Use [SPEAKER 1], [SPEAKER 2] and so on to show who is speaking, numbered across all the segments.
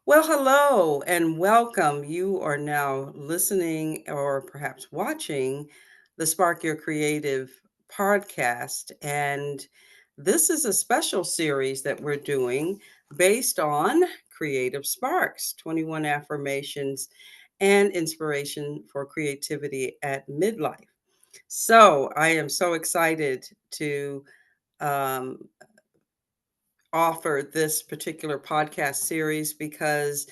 [SPEAKER 1] Well, hello and welcome. You are now listening or perhaps watching the Spark Your Creative podcast. And this is a special series that we're doing based on Creative Sparks 21 Affirmations and Inspiration for Creativity at Midlife. So I am so excited to um, offer this particular podcast series because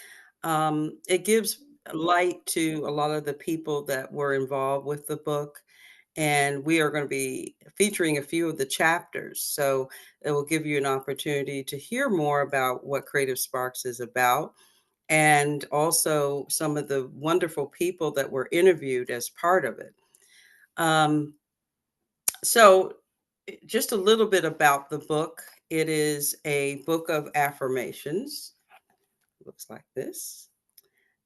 [SPEAKER 1] it gives light to a lot of the people that were involved with the book. And we are going to be featuring a few of the chapters. So it will give you an opportunity to hear more about what Creative Sparks is about and also some of the wonderful people that were interviewed as part of it. Um, so, just a little bit about the book. It is a book of affirmations. Looks like this.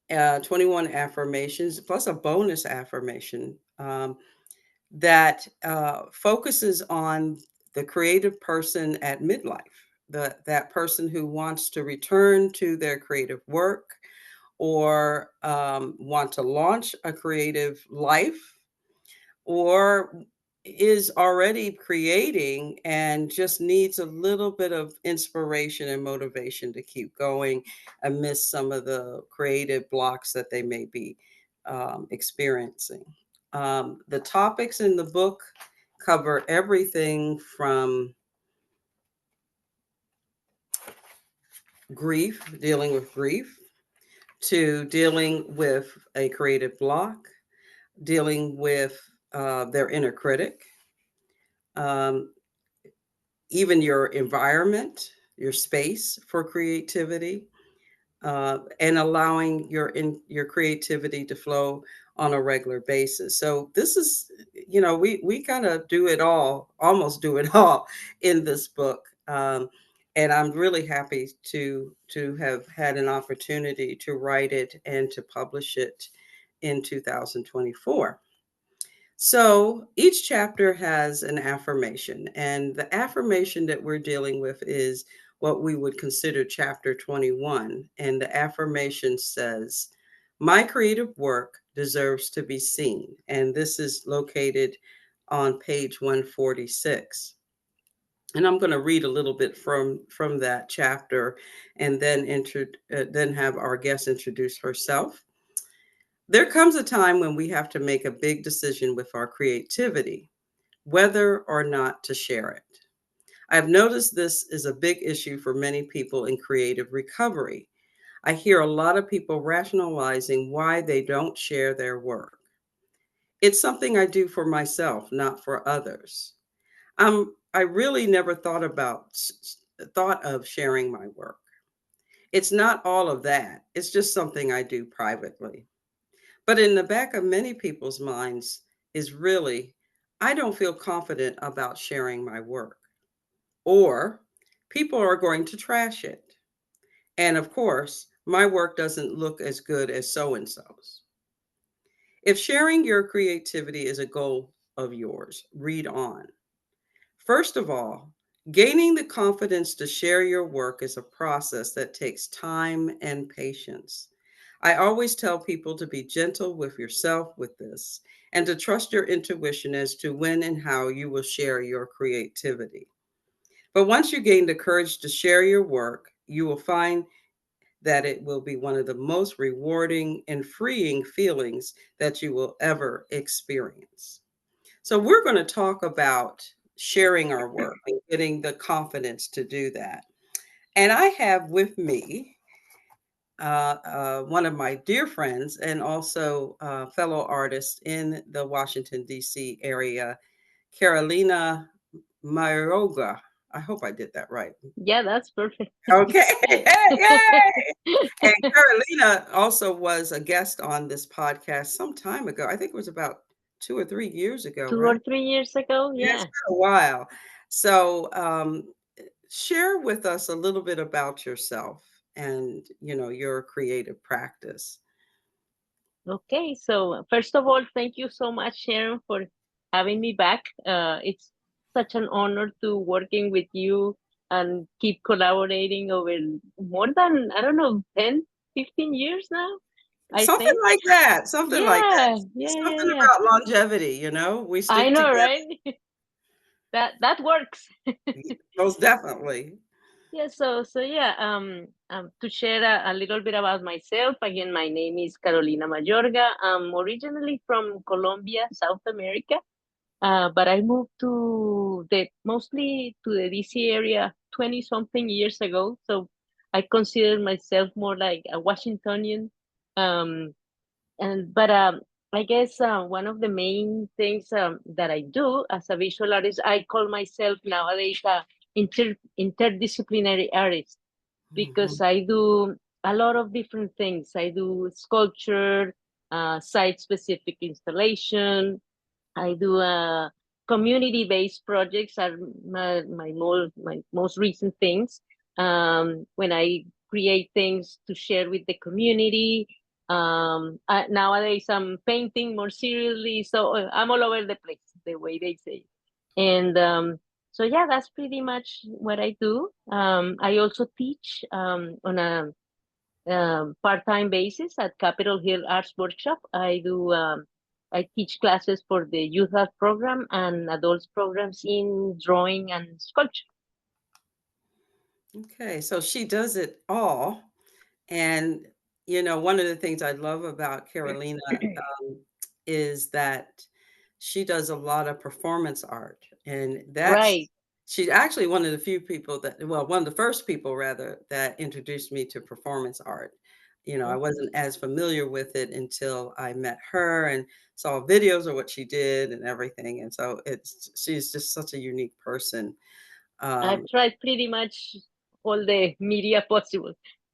[SPEAKER 1] 21 affirmations plus a bonus affirmation that focuses on the creative person at midlife, that person who wants to return to their creative work or want to launch a creative life or is already creating and just needs a little bit of inspiration and motivation to keep going amidst some of the creative blocks that they may be experiencing. The topics in the book cover everything from grief, dealing with grief, to dealing with a creative block, dealing with their inner critic, um, even your environment, your space for creativity, and allowing your creativity to flow on a regular basis. So this is, we kind of do it all, almost do it all in this book. And I'm really happy to have had an opportunity to write it and to publish it in 2024. So each chapter has an affirmation, and the affirmation that we're dealing with is what we would consider chapter 21. And the affirmation says, "My creative work deserves to be seen." And this is located on page 146. And I'm going to read a little bit from that chapter and then have our guest introduce herself. There comes a time when we have to make a big decision with our creativity, whether or not to share it. I've noticed this is a big issue for many people in creative recovery. I hear a lot of people rationalizing why they don't share their work. It's something I do for myself, not for others. I really never thought of sharing my work. It's not all of that. It's just something I do privately. But in the back of many people's minds is really, I don't feel confident about sharing my work, or people are going to trash it. And of course, my work doesn't look as good as so and so's. If sharing your creativity is a goal of yours, read on. First of all, gaining the confidence to share your work is a process that takes time and patience. I always tell people to be gentle with yourself with this and to trust your intuition as to when and how you will share your creativity. But once you gain the courage to share your work, you will find that it will be one of the most rewarding and freeing feelings that you will ever experience. So, we're going to talk about sharing our work and getting the confidence to do that. And I have with me one of my dear friends and also fellow artist in the Washington, D.C. area, Carolina Mayoga. I hope I did that right.
[SPEAKER 2] Yeah, that's perfect.
[SPEAKER 1] Okay. Yay! And Carolina also was a guest on this podcast some time ago. I think it was about 2 or 3 years ago,
[SPEAKER 2] Two or
[SPEAKER 1] right?
[SPEAKER 2] 3 years ago,
[SPEAKER 1] Yeah, it's
[SPEAKER 2] yeah.
[SPEAKER 1] been a while. So, share with us a little bit about yourself and, your creative practice.
[SPEAKER 2] Okay, so first of all, thank you so much, Sharon, for having me back. It's such an honor to working with you and keep collaborating over more than, I don't know, 10. 15 years now, I
[SPEAKER 1] Something
[SPEAKER 2] think.
[SPEAKER 1] like that. Something like that.
[SPEAKER 2] Yeah, yeah, yeah,
[SPEAKER 1] Something
[SPEAKER 2] yeah.
[SPEAKER 1] about longevity, you know? We
[SPEAKER 2] I
[SPEAKER 1] stick
[SPEAKER 2] know,
[SPEAKER 1] together.
[SPEAKER 2] right? That works.
[SPEAKER 1] Most definitely.
[SPEAKER 2] Yeah, so yeah, to share a little bit about myself, again, my name is Carolina Mayorga. I'm originally from Colombia, South America, but I moved to the mostly to the DC area 20 something years ago. So I consider myself more like a Washingtonian. Um, and but I guess one of the main things that I do as a visual artist, I call myself nowadays a interdisciplinary artist, because
[SPEAKER 1] Mhm.
[SPEAKER 2] I do a lot of different things. I do sculpture, site specific installation. I do community-based projects are my most recent things. When I create things to share with the community. Nowadays, I'm painting more seriously, so I'm all over the place, the way they say. And so, yeah, that's pretty much what I do. I also teach on a part-time basis at Capitol Hill Arts Workshop. I teach classes for the youth art program and adults programs in drawing and sculpture.
[SPEAKER 1] Okay, so she does it all. And, you know, one of the things I love about Carolina is that she does a lot of performance art. And
[SPEAKER 2] Right.
[SPEAKER 1] she's actually one of the few people that, well, one of the first people rather, that introduced me to performance art. You know, I
[SPEAKER 2] Mhm.
[SPEAKER 1] wasn't as familiar with it until I met her and saw videos of what she did and everything. And so she's just such a unique person.
[SPEAKER 2] I've
[SPEAKER 1] Um,
[SPEAKER 2] tried pretty much all the media possible,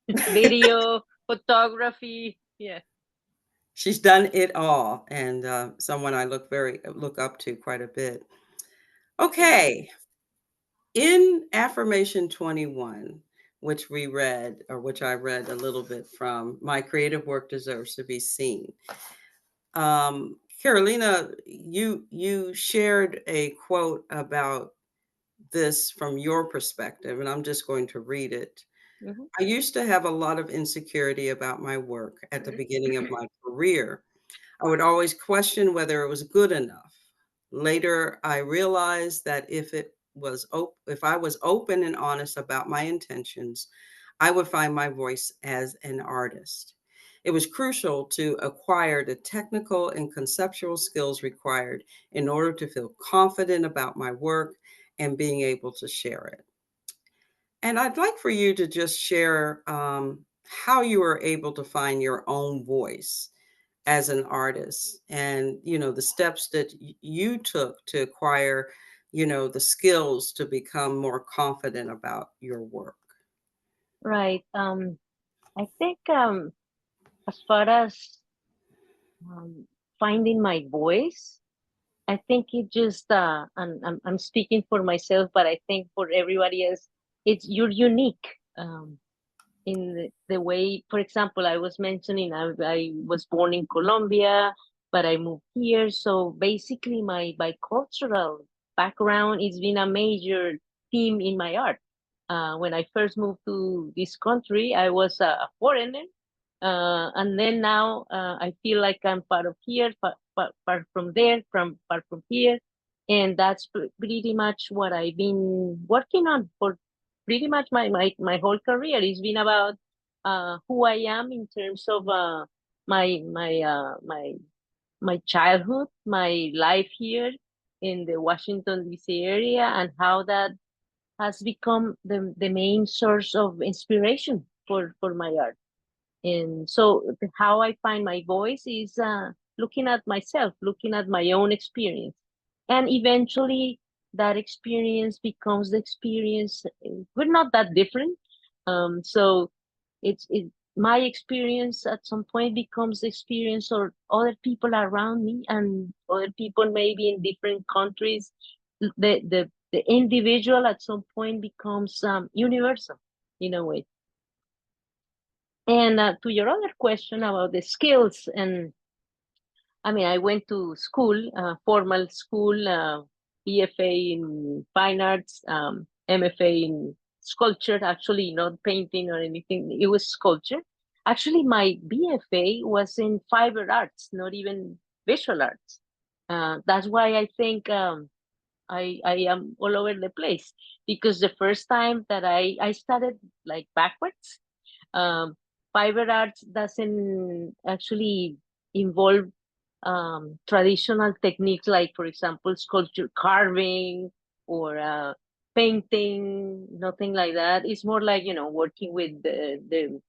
[SPEAKER 2] video, photography. Yeah.
[SPEAKER 1] She's done it all, and, someone I look up to quite a bit.
[SPEAKER 2] Thank you.
[SPEAKER 1] Okay, in Affirmation 21, which we read, or which I read a little bit from, "My creative work deserves to be seen." Carolina, you shared a quote about this from your perspective, and I'm just going to read it.
[SPEAKER 2] Mhm.
[SPEAKER 1] "I used to have a lot of insecurity about my work at the beginning of my career. I would always question whether it was good enough. Later, I realized that if I was open and honest about my intentions, I would find my voice as an artist. It was crucial to acquire the technical and conceptual skills required in order to feel confident about my work and being able to share it." And I'd like for you to just share how you were able to find your own voice as an artist, and you know the steps that you took to acquire, you know, the skills to become more confident about your work.
[SPEAKER 2] Right. I think as far as um, finding my voice, I think it just and I'm speaking for myself, but I think for everybody else, it's you're unique in the way. For example, I was mentioning I was born in Colombia, but I moved here. So basically, my bicultural background has been a major theme in my art. When I first moved to this country, I was a foreigner, and then now I feel like I'm part of here, part from there, from part from here, and that's pretty much what I've been working on for pretty much my whole career. It's been about who I am in terms of my my uh, my my childhood, my life here in the Washington D.C. area, and how that has become the main source of inspiration for my art. And so how I find my voice is looking at myself, looking at my own experience. And eventually that experience becomes the experience. We're not that different. So my experience at some point becomes the experience of other people around me and other people maybe in different countries. The individual at some point becomes universal in a way. And to your other question about the skills, and I mean, I went to school, formal school, BFA in fine arts, MFA in sculpture, actually not painting or anything. It was sculpture. Actually, my BFA was in fiber arts, not even visual arts. That's why I think I am all over the place, because the first time that I started like backwards. Um, Fiber arts doesn't actually involve traditional techniques like, for example, sculpture carving or painting, nothing like that. It's more like, working with the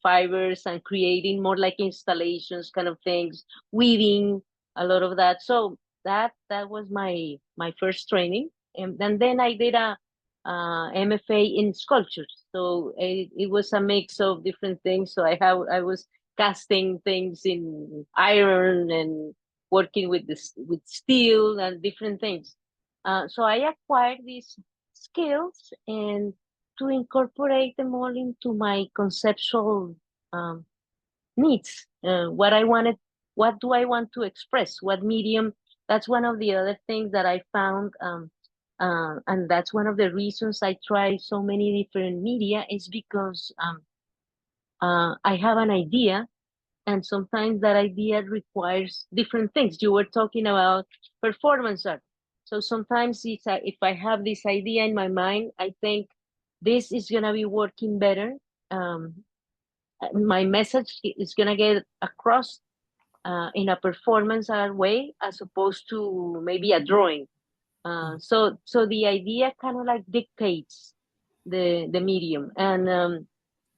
[SPEAKER 2] fibers and creating more like installations kind of things, weaving, a lot of that. So that was my first training. And then I did a MFA in sculpture. So it was a mix of different things. So I was casting things in iron and working with this with steel and different things. So I acquired these skills and to incorporate them all into my conceptual um, needs. What do I want to express? What medium? That's one of the other things that I found, and that's one of the reasons I try so many different media is because I have an idea, and sometimes that idea requires different things. You were talking about performance art, so sometimes if I have this idea in my mind, I think this is gonna be working better. Um, my message is gonna get across in a performance art way as opposed to maybe a drawing. So the idea kind of like dictates the medium, and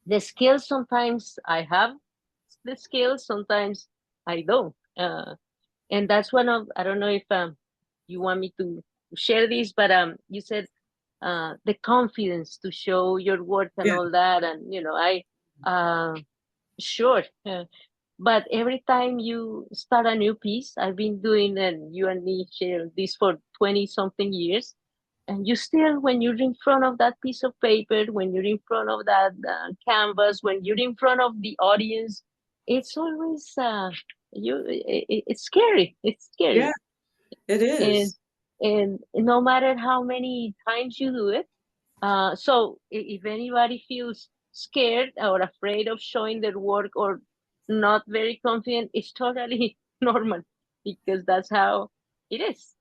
[SPEAKER 2] the skills sometimes I have the skills, sometimes I don't. And that's one of, I don't know if you want me to share this, but you said the confidence to show your work and
[SPEAKER 1] Yeah.
[SPEAKER 2] all that, and I uh, sure. But every time you start a new piece, I've been doing, and you and me share this for 20 something years. And you still, when you're in front of that piece of paper, when you're in front of that canvas, when you're in front of the audience, it's always, it's scary. It's
[SPEAKER 1] Yeah,
[SPEAKER 2] scary.
[SPEAKER 1] it
[SPEAKER 2] And,
[SPEAKER 1] is.
[SPEAKER 2] and no matter how many times you do it, so if anybody feels scared or afraid of showing their work or not very confident, it's totally normal because that's how it is.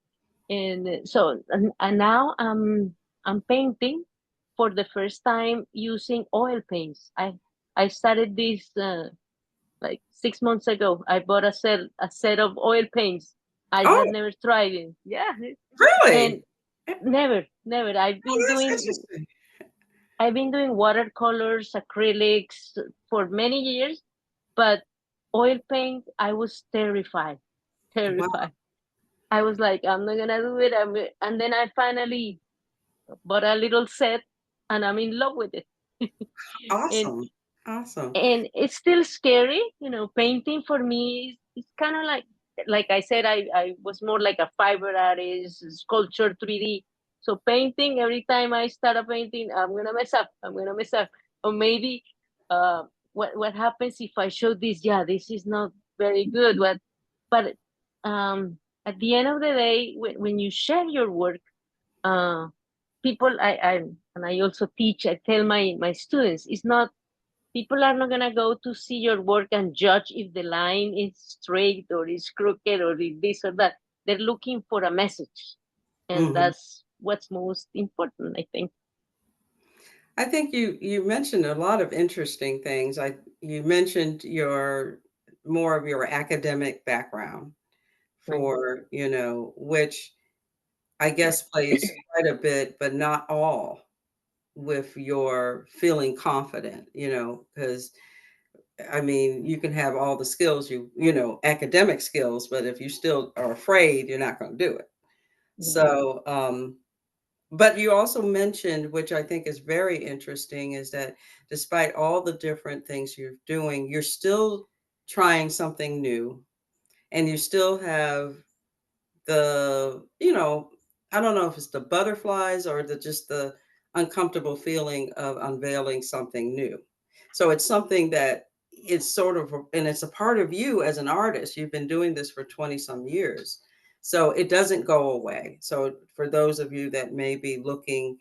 [SPEAKER 2] And and now I'm painting for the first time using oil paints. I started this like 6 months ago. I bought a set of oil paints. I
[SPEAKER 1] Oh,
[SPEAKER 2] had never tried it. Yeah, and
[SPEAKER 1] really?
[SPEAKER 2] never.
[SPEAKER 1] Oh, that's interesting.
[SPEAKER 2] I've been doing watercolors, acrylics for many years, but oil paint, I was terrified,
[SPEAKER 1] Wow,
[SPEAKER 2] terrified. I was like, I'm not gonna do it. And then I finally bought a little set, and I'm in love with it. and
[SPEAKER 1] awesome. Awesome.
[SPEAKER 2] and it's still scary, painting for me is kind of like I said, I was more like a fiber artist, sculpture, 3D. So painting, every time I start a painting, I'm gonna mess up, or maybe what happens if I show this? Yeah, this is not very good. But at the end of the day, when you share your work, uh people, and I also teach, I tell my students, it's not, people are not gonna go to see your work and judge if the line is straight or is crooked or is this or that. They're looking for a message, and
[SPEAKER 1] Mhm.
[SPEAKER 2] that's what's most important, I think.
[SPEAKER 1] I think you mentioned a lot of interesting things. You mentioned your more of your academic background
[SPEAKER 2] Right.
[SPEAKER 1] for, which I guess plays quite a bit, but not all with your feeling confident, because I mean, you can have all the skills academic skills, but if you still are afraid, you're not going to do it.
[SPEAKER 2] Yeah.
[SPEAKER 1] So, but you also mentioned, which I think is very interesting, is that despite all the different things you're doing, you're still trying something new and you still have I don't know if it's the butterflies or just the uncomfortable feeling of unveiling something new. So it's something that it's sort of, and it's a part of you as an artist. You've been doing this for 20 some years. So it doesn't go away. So for those of you that may be looking,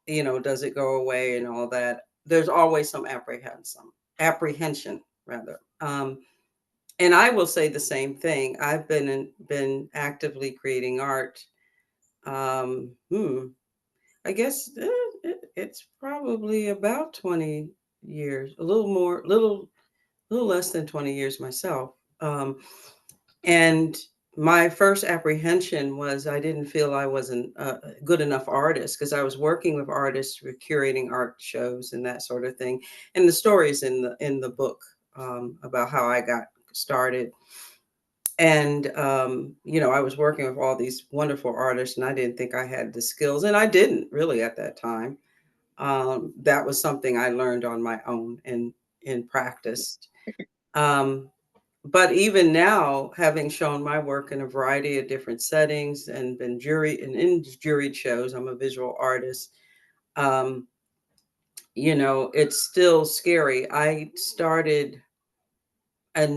[SPEAKER 1] does it go away and all that, there's always some apprehension. rather. And I will say the same thing. I've been actively creating art. Um, hmm, I guess it's probably about 20 years, a little more, little less than 20 years myself. Um, and my first apprehension was I didn't feel I wasn't a good enough artist because I was working with artists with curating art shows and that sort of thing. And the stories in the book about how I got started. And I was working with all these wonderful artists, and I didn't think I had the skills, and I didn't really at that time. That was something I learned on my own and practiced. Um, but even now, having shown my work in a variety of different settings and been jury and in juried shows, I'm a visual artist. Um, it's still scary. I started a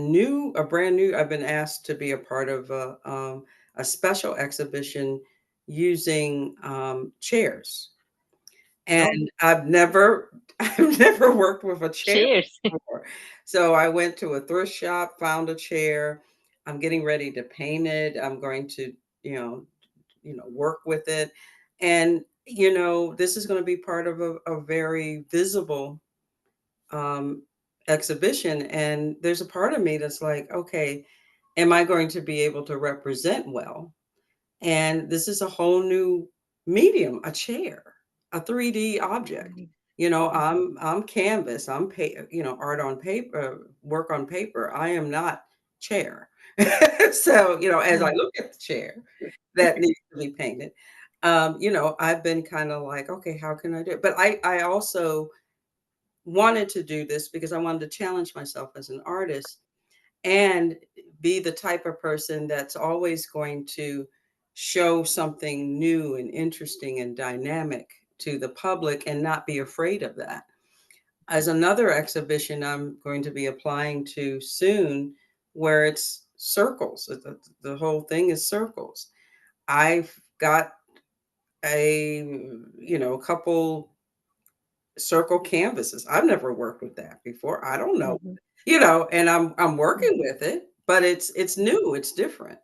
[SPEAKER 1] brand new. I've been asked to be a part of a special exhibition using chairs,
[SPEAKER 2] Oh,
[SPEAKER 1] and I've never I've never worked with a chair
[SPEAKER 2] cheers.
[SPEAKER 1] before. So I went to a thrift shop, found a chair. I'm getting ready to paint it. I'm going to, you know, work with it. And, this is going to be part of a very visible um, exhibition. And there's a part of me that's like, okay, am I going to be able to represent well? And this is a whole new medium, a chair, a 3D object.
[SPEAKER 2] Right. Mhm.
[SPEAKER 1] I'm canvas, art on paper, work on paper. I am not chair. So, as I
[SPEAKER 2] Mm.
[SPEAKER 1] look at the chair that needs to be painted, I've been kind of like, okay, how can I do it? But I also wanted to do this because I wanted to challenge myself as an artist and be the type of person that's always going to show something new and interesting and dynamic to the public and not be afraid of that. As another exhibition I'm going to be applying to soon, where it's circles, the whole thing is circles. I've got a couple circle canvases. I've never worked with that before. I don't know,
[SPEAKER 2] Mhm.
[SPEAKER 1] and I'm working
[SPEAKER 2] Mhm.
[SPEAKER 1] with it, but it's new, it's different.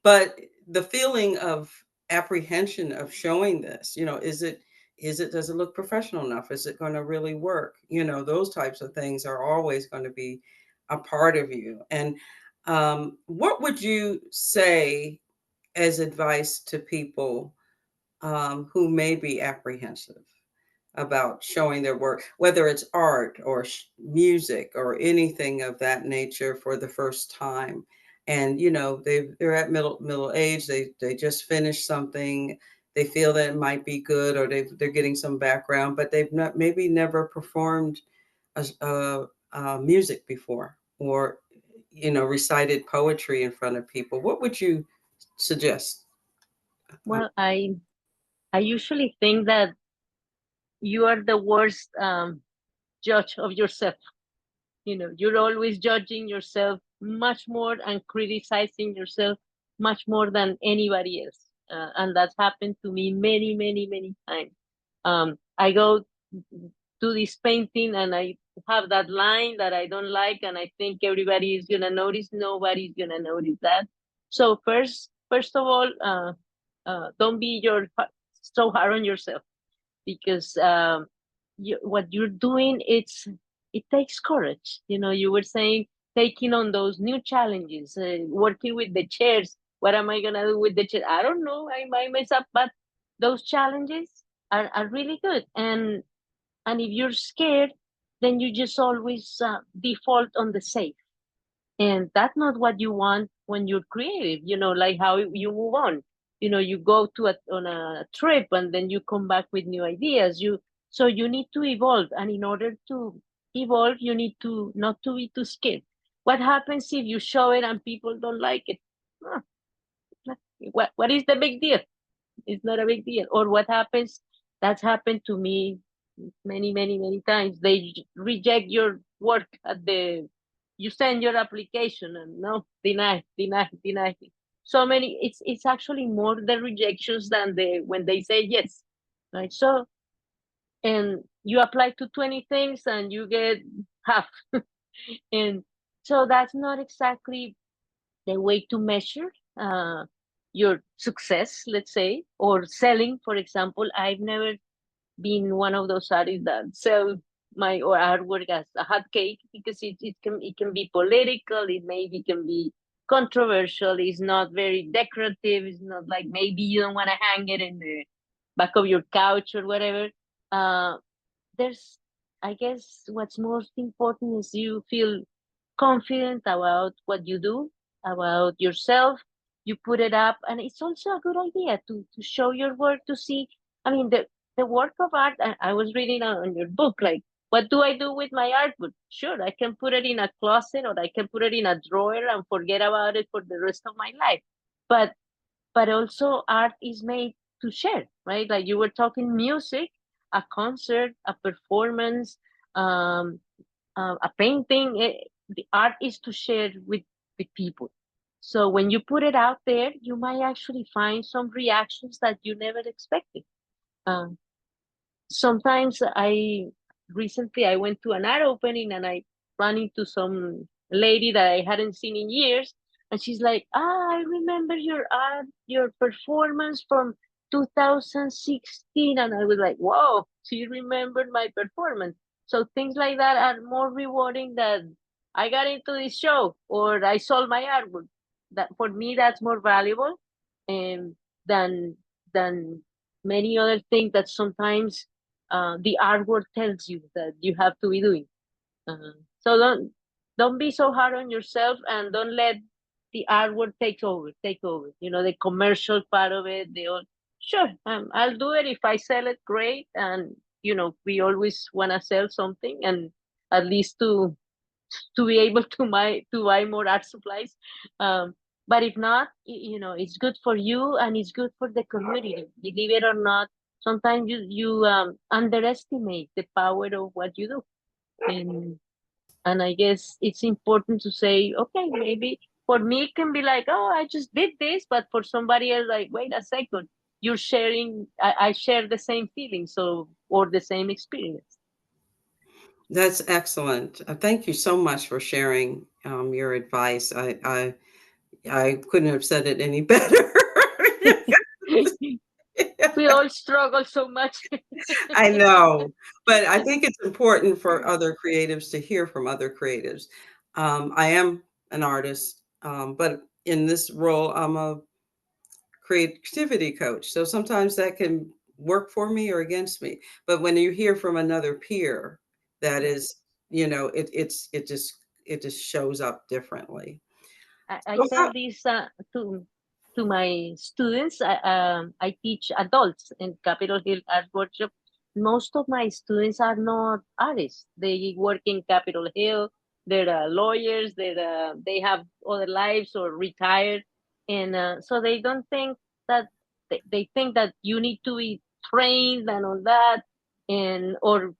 [SPEAKER 1] But the feeling of apprehension of showing this, is it does it look professional enough? Is it going to really work? Those types of things are always going to be a part of you. And what would you say as advice to people who may be apprehensive about showing their work, whether it's art or music or anything of that nature for the first time. And they're at middle age. They just finished something. They feel that it might be good, or they're getting some background, but they've not maybe never performed music before, or recited poetry in front of people. What would you suggest? Um,
[SPEAKER 2] Well, I usually think that you are the worst judge of yourself. You're always judging yourself much more and criticizing yourself much more than anybody else. And that's happened to me many, many, many times. I go to this painting and I have that line that I don't like, and I think everybody is gonna notice. Nobody's gonna notice that. So first of all, don't be so hard on yourself, because what you're doing, it takes courage. You were saying, taking on those new challenges, working with the chairs. What am I gonna do with the chair? I don't know, I might mess up, but those challenges are really good. And if you're scared, then you just always default on the safe, and that's not what you want when you're creative. Like how you move on. You go on a trip, and then you come back with new ideas. So you need to evolve, and in order to evolve, you need to not to be too scared. What happens if you show it and people don't like it? Huh, what is the big deal? It's not a big deal. Or what happens? That's happened to me many, many, many times. They reject your work at the you send your application, and no, deny, deny, deny. So many. It's actually more the rejections than the when they say yes, right? And you apply to 20 things and you get half. And so that's not exactly the way to measure your success, let's say, or selling, for example. I've never been one of those artists that sell my or artwork as a hot cake, because it can be political, it maybe can be controversial, it's not very decorative, it's not like maybe you don't want to hang it in the back of your couch or whatever. uh there's, I guess, what's most important is you feel confident about what you do, about yourself. You put it up, and it's also a good idea to show your work, to see. I mean, the work of art. I was reading on your book, like, what do I do with my artwork? Sure, I can put it in a closet, or I can put it in a drawer and forget about it for the rest of my life. But also art is made to share, right? Like you were talking music, a concert, a performance, um, a painting. The art is to share with people. So when you put it out there, you might actually find some reactions that you never expected. Um, Sometimes I went to an art opening, and I ran into some lady that I hadn't seen in years, and she's like, "Ah, I remember your art, your performance from 2016," and I was like, "Whoa, she remembered my performance." So things like that are more rewarding than I got into this show or I sold my artwork. That, for me, that's more valuable, um, than than many other things that sometimes the artwork tells you that you have to be doing. So don't be so hard on yourself, and don't let the artwork take over. You know, the commercial part of it. Sure, I'll do it if I sell it, great. And we always want to sell something, and at least to be able to buy more art supplies. Um, but if not, it's good for you and it's good for the community. Believe it or not, sometimes you underestimate the power of what you do, and I guess it's important to say, okay, maybe for me it can be like, oh, I just did this, but for somebody else, like, wait a second, you're sharing. I share the same feeling, so or the same experience.
[SPEAKER 1] That's excellent. Thank you so much for sharing your advice. I couldn't have said it any better.
[SPEAKER 2] We all struggle so much.
[SPEAKER 1] I know, but I think it's important for other creatives to hear from other creatives. I am an artist, but in this role, I'm a creativity coach. So sometimes that can work for me or against me. But when you hear from another peer, that
[SPEAKER 2] Right.
[SPEAKER 1] is, it just shows up differently.
[SPEAKER 2] I
[SPEAKER 1] So
[SPEAKER 2] tell this to my students. I teach adults in Capitol Hill Art Workshop. Most of my students are not artists. They work in Capitol Hill. They're lawyers. They have other lives or retired, and so they don't think that they think that you need to be trained and all that, and or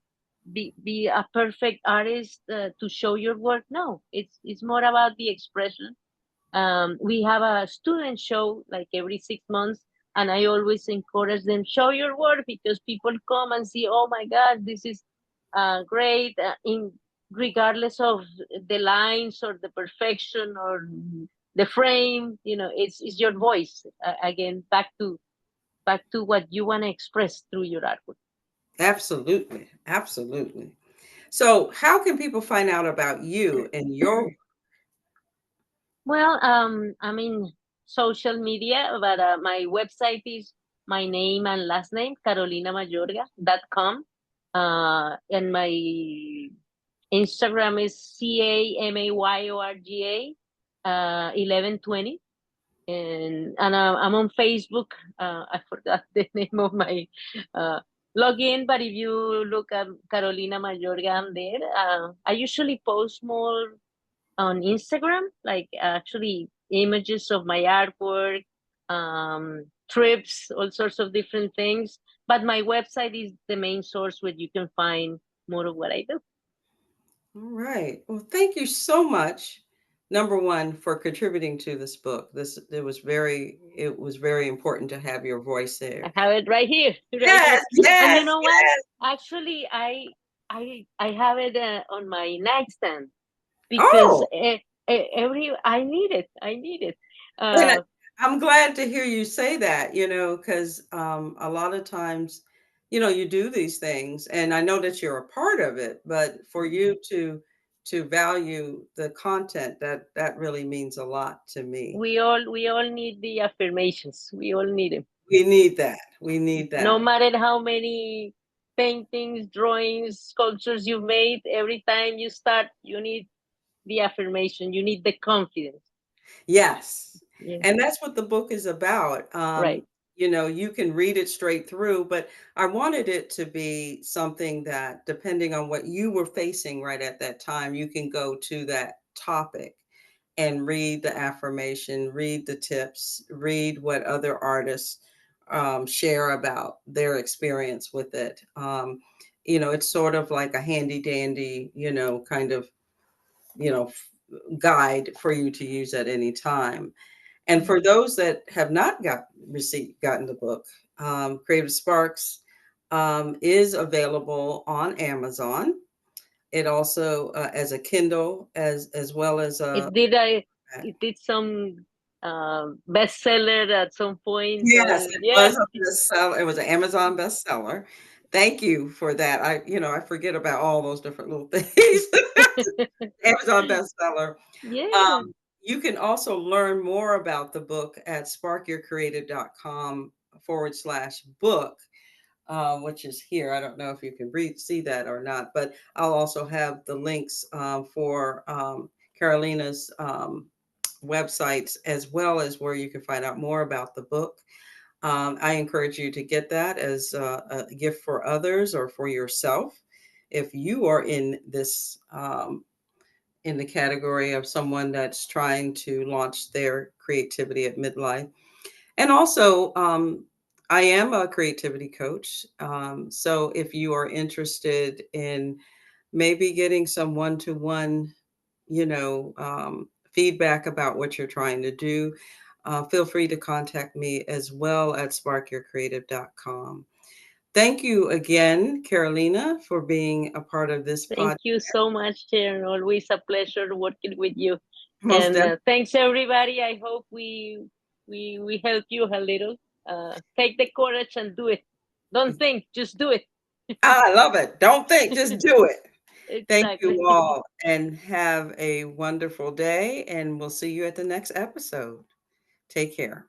[SPEAKER 2] be a perfect artist to show your work. No, it's more about the expression. We have a student show like every 6 months, and I always encourage them, show your work, because people come and see, oh my God, this is great. In regardless of the lines or the perfection or the frame, it's your voice. Again, back to what you want to express through your artwork.
[SPEAKER 1] absolutely, absolutely. So how can people find out about you and your
[SPEAKER 2] Well, I mean, social media, but my website is my name and last name, carolinamayorga.com. And my Instagram is CAMAYORGA 1120. And I'm on Facebook. I forgot the name of my uh, login, but if you look at Carolina Mayorga, I'm there. I usually post more on Instagram, like actually images of my artwork, trips, all sorts of different things. But my website is the main source where you can find more of what I do.
[SPEAKER 1] All right. Well, thank you so much. Number one, for contributing to this book. It was very important to have your voice
[SPEAKER 2] I
[SPEAKER 1] there.
[SPEAKER 2] have it right here, right here.
[SPEAKER 1] Yes,
[SPEAKER 2] And you
[SPEAKER 1] yes,
[SPEAKER 2] know what?
[SPEAKER 1] yes.
[SPEAKER 2] Actually, I have it on my nightstand. because
[SPEAKER 1] Oh,
[SPEAKER 2] every I need it. I need it.
[SPEAKER 1] and
[SPEAKER 2] Uh,
[SPEAKER 1] I'm glad to hear you say that, because a lot of times, you do these things, and I know that you're a part of it, but for you to value the content, that really means a lot to me.
[SPEAKER 2] we all need the affirmations. We all need them.
[SPEAKER 1] We need that. We need
[SPEAKER 2] No
[SPEAKER 1] that.
[SPEAKER 2] matter how many paintings, drawings, sculptures you've made, every time you start, you need the affirmation. You need the confidence.
[SPEAKER 1] Yes.
[SPEAKER 2] Yeah,
[SPEAKER 1] And that's what the book is about.
[SPEAKER 2] right.
[SPEAKER 1] You can read it straight through, but I wanted it to be something that, depending on what you were facing right at that time, you can go to that topic and read the affirmation, read the tips, read what other artists share about their experience with it. It's sort of like a handy dandy, kind of, you know, f- guide for you to use at any time. And
[SPEAKER 2] Mm.
[SPEAKER 1] for those that have not gotten the book, Creative Sparks is available on Amazon. It also as a Kindle as well as a
[SPEAKER 2] It did it did some bestseller at some point.
[SPEAKER 1] yes, it
[SPEAKER 2] Yeah.
[SPEAKER 1] was a bestseller. It was an Amazon bestseller. Thank you for that. I forget about all those different little things. Amazon bestseller.
[SPEAKER 2] Yeah.
[SPEAKER 1] Um, you can also learn more about the book at sparkyourcreative.com/book, which is here. I don't know if you can see that or not, but I'll also have the links for Carolina's websites, as well as where you can find out more about the book. I encourage you to get that as a gift for others or for yourself if you are in the category of someone that's trying to launch their creativity at midlife. And also, I am a creativity coach. So if you are interested in maybe getting some one-to-one, feedback about what you're trying to do, feel free to contact me as well at sparkyourcreative.com. Thank you again, Carolina, for being a part of this
[SPEAKER 2] Thank
[SPEAKER 1] podcast.
[SPEAKER 2] you so much, Sharon. Always a pleasure working with you.
[SPEAKER 1] Most
[SPEAKER 2] And
[SPEAKER 1] definitely.
[SPEAKER 2] thanks everybody. I hope we help you a little. Take the courage and do it. Don't think, just do it.
[SPEAKER 1] I love it. Don't think, just do it. Thank you
[SPEAKER 2] Exactly.
[SPEAKER 1] all and have a wonderful day, and we'll see you at the next episode. Take care.